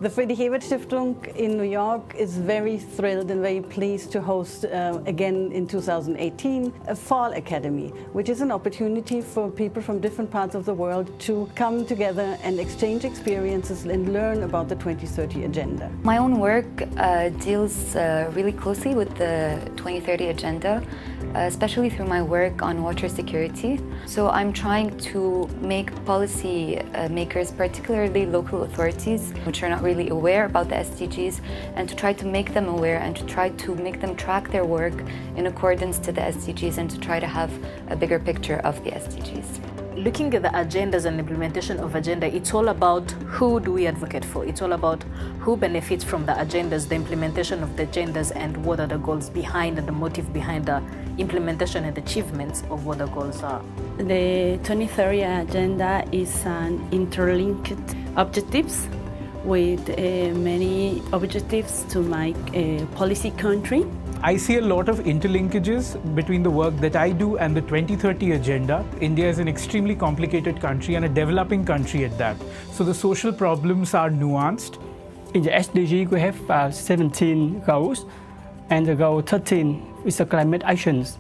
The Friedrich-Ebert-Stiftung in New York is very thrilled and very pleased to host again in 2018 a Fall Academy, which is an opportunity for people from different parts of the world to come together and exchange experiences and learn about the 2030 Agenda. My own work deals really closely with the 2030 Agenda, especially through my work on water security. So I'm trying to make policy makers, particularly local authorities, which are not really aware about the SDGs, and to try to make them aware and to try to make them track their work in accordance to the SDGs and to try to have a bigger picture of the SDGs. Looking at the agendas and implementation of agenda, it's all about who do we advocate for. It's all about who benefits from the agendas, the implementation of the agendas, and what are the goals behind and the motive behind the implementation and achievements of what the goals are. The 2030 Agenda is an interlinked objectives with many objectives to make a policy country. I see a lot of interlinkages between the work that I do and the 2030 Agenda. India is an extremely complicated country and a developing country at that. So the social problems are nuanced. In the SDG, we have 17 goals, and the goal 13 is the climate actions.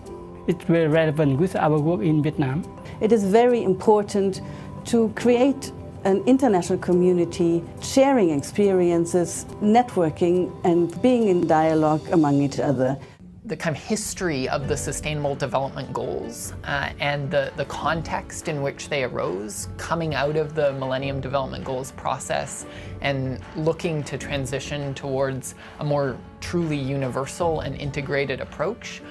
It's very relevant with our work in Vietnam. It is very important to create an international community, sharing experiences, networking, and being in dialogue among each other. The kind of history of the Sustainable Development Goals and the context in which they arose, coming out of the Millennium Development Goals process and looking to transition towards a more truly universal and integrated approach,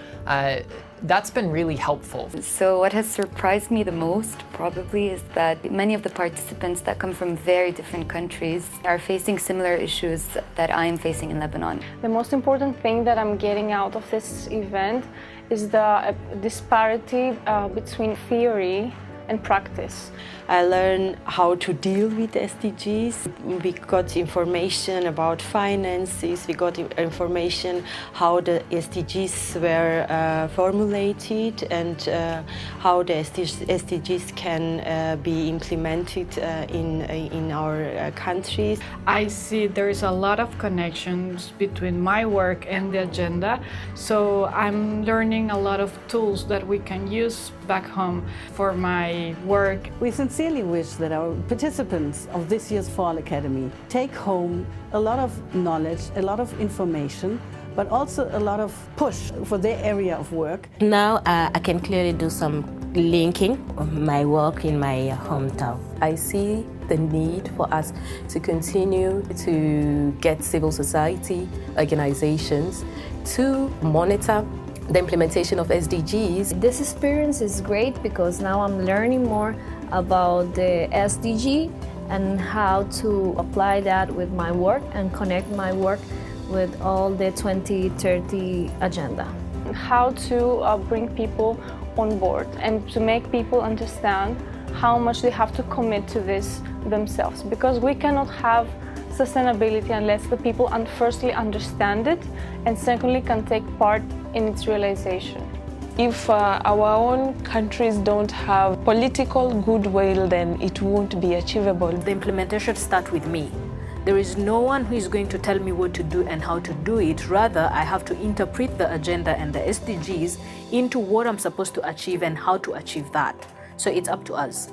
that's been really helpful. So what has surprised me the most probably is that many of the participants that come from very different countries are facing similar issues that I am facing in Lebanon. The most important thing that I'm getting out of this event is the disparity between theory and practice. I learned how to deal with SDGs. We got information about finances, we got information how the SDGs were formulated and how the SDGs can be implemented in our countries. I see there is a lot of connections between my work and the agenda, so I'm learning a lot of tools that we can use back home for my work. We sincerely wish that our participants of this year's Fall Academy take home a lot of knowledge, a lot of information, but also a lot of push for their area of work. Now I can clearly do some linking of my work in my hometown. I see the need for us to continue to get civil society organizations to monitor the implementation of SDGs. This experience is great because now I'm learning more about the SDG and how to apply that with my work and connect my work with all the 2030 agenda. How to bring people on board and to make people understand how much they have to commit to this themselves, because we cannot have sustainability unless the people firstly understand it and secondly can take part in its realization. If our own countries don't have political goodwill, then it won't be achievable. The implementation starts with me. There is no one who is going to tell me what to do and how to do it. Rather, I have to interpret the agenda and the SDGs into what I'm supposed to achieve and how to achieve that. So it's up to us.